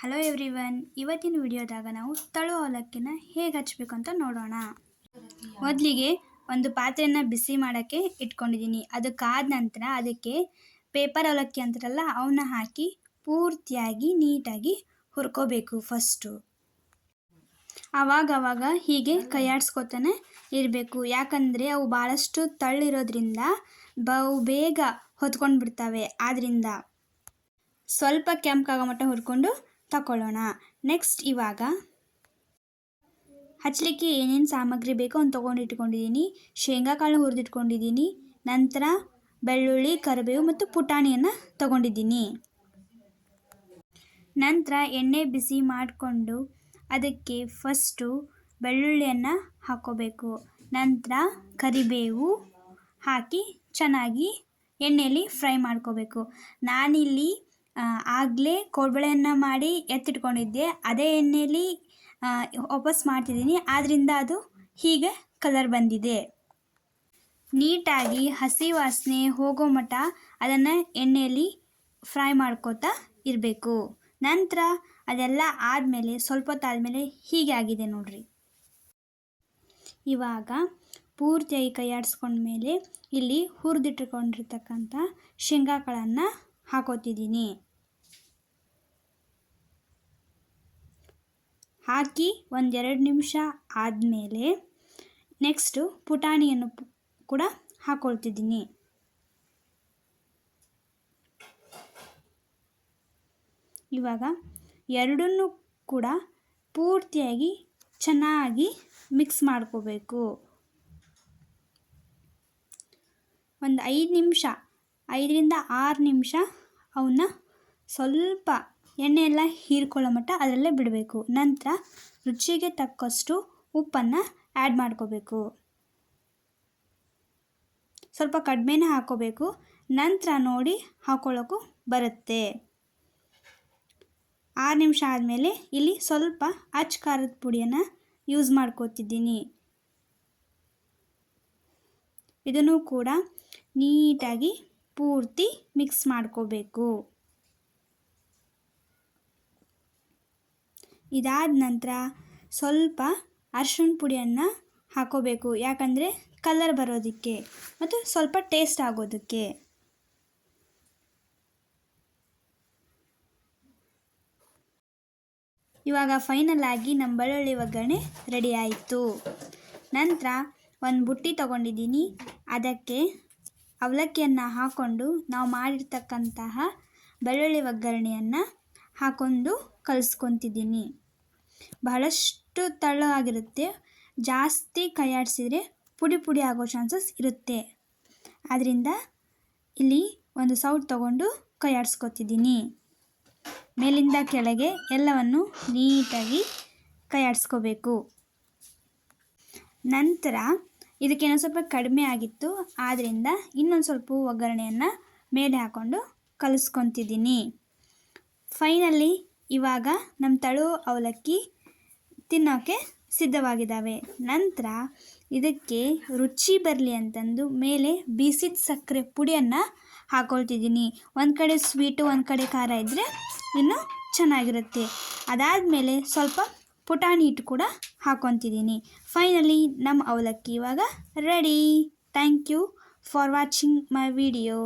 Hello everyone, ಇವತ್ತಿನ ವಿಡಿಯೋದಾಗ ನಾವು ತಳು ಅವಲಕ್ಕಿನ ಹೇಗೆ ಹಚ್ಚಬೇಕು ಅಂತ ನೋಡೋಣ. ಮೊದಲಿಗೆ ಒಂದು ಪಾತ್ರೆಯನ್ನು ಬಿಸಿ ಮಾಡೋಕ್ಕೆ ಇಟ್ಕೊಂಡಿದ್ದೀನಿ. ಅದು ಕಾದ ನಂತರ ಅದಕ್ಕೆ ಪೇಪರ್ ಅವಲಕ್ಕಿ ಅಂತಾರಲ್ಲ ಅವನ್ನ ಹಾಕಿ ಪೂರ್ತಿಯಾಗಿ ನೀಟಾಗಿ ಹುರ್ಕೋಬೇಕು. ಫಸ್ಟು ಆವಾಗ ಹೀಗೆ ಕೈಯಾಡಿಸ್ಕೊತಾನೆ ಇರಬೇಕು, ಯಾಕಂದರೆ ಅವು ಭಾಳಷ್ಟು ತಳ್ಳಿರೋದ್ರಿಂದ ಅವು ಬೇಗ ಹೊತ್ಕೊಂಡು ಬಿಡ್ತವೆ. ಆದ್ದರಿಂದ ಸ್ವಲ್ಪ ಕೆಂಪಾಗೋ ಮಟ್ಟ ಹುರ್ಕೊಂಡು ತಗೊಳ್ಳೋಣ. ನೆಕ್ಸ್ಟ್ ಇವಾಗ ಹಚ್ಚಲಿಕ್ಕೆ ಏನೇನು ಸಾಮಗ್ರಿ ಬೇಕೋ ಅವ್ನು ತೊಗೊಂಡಿಟ್ಕೊಂಡಿದ್ದೀನಿ. ಶೇಂಗಾ ಕಾಳು ಹುರಿದಿಟ್ಕೊಂಡಿದ್ದೀನಿ. ನಂತರ ಬೆಳ್ಳುಳ್ಳಿ, ಕರಿಬೇವು ಮತ್ತು ಪುಟಾಣಿಯನ್ನು ತೊಗೊಂಡಿದ್ದೀನಿ. ನಂತರ ಎಣ್ಣೆ ಬಿಸಿ ಮಾಡಿಕೊಂಡು ಅದಕ್ಕೆ ಫಸ್ಟು ಬೆಳ್ಳುಳ್ಳಿಯನ್ನು ಹಾಕ್ಕೋಬೇಕು. ನಂತರ ಕರಿಬೇವು ಹಾಕಿ ಚೆನ್ನಾಗಿ ಎಣ್ಣೆಯಲ್ಲಿ ಫ್ರೈ ಮಾಡ್ಕೋಬೇಕು. ನಾನಿಲ್ಲಿ ಆಗಲೇ ಕೋಡ್ಬಳೆಯನ್ನು ಮಾಡಿ ಎತ್ತಿಟ್ಕೊಂಡಿದ್ದೆ, ಅದೇ ಎಣ್ಣೆಯಲ್ಲಿ ವಾಪಸ್ ಮಾಡ್ತಿದ್ದೀನಿ. ಆದ್ದರಿಂದ ಅದು ಹೀಗೆ ಕಲರ್ ಬಂದಿದೆ. ನೀಟಾಗಿ ಹಸಿ ವಾಸನೆ ಹೋಗೋ ಮಟ್ಟ ಅದನ್ನು ಎಣ್ಣೆಯಲ್ಲಿ ಫ್ರೈ ಮಾಡ್ಕೋತಾ ಇರಬೇಕು. ನಂತರ ಅದೆಲ್ಲ ಆದಮೇಲೆ ಸ್ವಲ್ಪ ಹೊತ್ತಾದಮೇಲೆ ಹೀಗೆ ಆಗಿದೆ ನೋಡ್ರಿ. ಇವಾಗ ಪೂರ್ತಿಯಾಗಿ ಕೈಯಾಡಿಸ್ಕೊಂಡ್ಮೇಲೆ ಇಲ್ಲಿ ಹುರಿದಿಟ್ಕೊಂಡಿರ್ತಕ್ಕಂಥ ಶೇಂಗಾ ಕಾಳನ್ನು ಹಾಕೋತಿದ್ದೀನಿ. ಹಾಕಿ 1-2 ನಿಮಿಷ ಆದಮೇಲೆ ನೆಕ್ಸ್ಟು ಪುಟಾಣಿಯನ್ನು ಕೂಡ ಹಾಕ್ಕೊಳ್ತಿದ್ದೀನಿ. ಇವಾಗ ಎರಡನ್ನೂ ಕೂಡ ಪೂರ್ತಿಯಾಗಿ ಚೆನ್ನಾಗಿ ಮಿಕ್ಸ್ ಮಾಡ್ಕೋಬೇಕು. ಒಂದು 5 ನಿಮಿಷ, 5ರಿಂದ 6 ನಿಮಿಷ ಅವನ್ನ ಸ್ವಲ್ಪ ಎಣ್ಣೆಯೆಲ್ಲ ಹೀರ್ಕೊಳ್ಳೋ ಮಟ್ಟ ಅದರಲ್ಲೇ ಬಿಡಬೇಕು. ನಂತರ ರುಚಿಗೆ ತಕ್ಕಷ್ಟು ಉಪ್ಪನ್ನು ಆ್ಯಡ್ ಮಾಡ್ಕೋಬೇಕು. ಸ್ವಲ್ಪ ಕಡಿಮೆನೇ ಹಾಕ್ಕೋಬೇಕು, ನಂತರ ನೋಡಿ ಹಾಕ್ಕೊಳ್ಳೋಕ್ಕೂ ಬರುತ್ತೆ. 6 ನಿಮಿಷ ಆದಮೇಲೆ ಇಲ್ಲಿ ಸ್ವಲ್ಪ ಅಚ್ಚ ಖಾರದ ಪುಡಿಯನ್ನು ಯೂಸ್ ಮಾಡ್ಕೋತಿದ್ದೀನಿ. ಇದನ್ನು ಕೂಡ ನೀಟಾಗಿ ಪೂರ್ತಿ ಮಿಕ್ಸ್ ಮಾಡ್ಕೋಬೇಕು. ಇದಾದ ನಂತರ ಸ್ವಲ್ಪ ಅರಿಶಿಣ ಪುಡಿಯನ್ನು ಹಾಕೋಬೇಕು, ಯಾಕಂದರೆ ಕಲರ್ ಬರೋದಕ್ಕೆ ಮತ್ತು ಸ್ವಲ್ಪ ಟೇಸ್ಟ್ ಆಗೋದಕ್ಕೆ. ಇವಾಗ ಫೈನಲ್ ಆಗಿ ನಮ್ಮ ಬೆಳ್ಳುಳ್ಳಿ ಒಗ್ಗರಣೆ ರೆಡಿ ಆಯಿತು. ನಂತರ ಒಂದು ಬುಟ್ಟಿ ತೊಗೊಂಡಿದ್ದೀನಿ. ಅದಕ್ಕೆ ಅವಲಕ್ಕಿಯನ್ನು ಹಾಕ್ಕೊಂಡು ನಾವು ಮಾಡಿರ್ತಕ್ಕಂತಹ ಬೆಳ್ಳುಳ್ಳಿ ಒಗ್ಗರಣೆಯನ್ನು ಹಾಕ್ಕೊಂಡು ಕಲಿಸ್ಕೊತಿದ್ದೀನಿ. ಬಹಳಷ್ಟು ತೆಳ್ಳಗಾಗಿರುತ್ತೆ, ಜಾಸ್ತಿ ಕೈಯಾಡಿಸಿದರೆ ಪುಡಿ ಆಗೋ ಚಾನ್ಸಸ್ ಇರುತ್ತೆ. ಆದ್ದರಿಂದ ಇಲ್ಲಿ ಒಂದು ಸೌಟ್ ತೊಗೊಂಡು ಕೈಯಾಡಿಸ್ಕೊತಿದ್ದೀನಿ. ಮೇಲಿಂದ ಕೆಳಗೆ ಎಲ್ಲವನ್ನು ನೀಟಾಗಿ ಕೈಯಾಡಿಸ್ಕೋಬೇಕು. ನಂತರ ಇದಕ್ಕೆ ಇನ್ನೊಂದು ಸ್ವಲ್ಪ ಕಡಿಮೆ ಆಗಿತ್ತು, ಆದ್ದರಿಂದ ಇನ್ನೊಂದು ಸ್ವಲ್ಪ ಒಗ್ಗರಣೆಯನ್ನು ಮೇಲೆ ಹಾಕ್ಕೊಂಡು ಕಲಿಸ್ಕೊತಿದ್ದೀನಿ. ಫೈನಲಿ ಇವಾಗ ನಮ್ಮ ತಳು ಅವಲಕ್ಕಿ ತಿನ್ನೋಕ್ಕೆ ಸಿದ್ಧವಾಗಿದ್ದಾವೆ. ನಂತರ ಇದಕ್ಕೆ ರುಚಿ ಬರಲಿ ಅಂತಂದು ಮೇಲೆ ಬೀಸಿದ ಸಕ್ಕರೆ ಪುಡಿಯನ್ನು ಹಾಕ್ಕೊಳ್ತಿದ್ದೀನಿ. ಒಂದು ಕಡೆ ಸ್ವೀಟು, ಒಂದು ಕಡೆ ಖಾರ ಇದ್ದರೆ ಇನ್ನೂ ಚೆನ್ನಾಗಿರುತ್ತೆ. ಅದಾದಮೇಲೆ ಸ್ವಲ್ಪ ಪುಟಾಣಿ ಹಿಟ್ಟು ಕೂಡ ಹಾಕ್ಕೊತಿದ್ದೀನಿ. ಫೈನಲಿ ನಮ್ಮ ಅವಲಕ್ಕಿ ಇವಾಗ ready. Thank you for watching my video.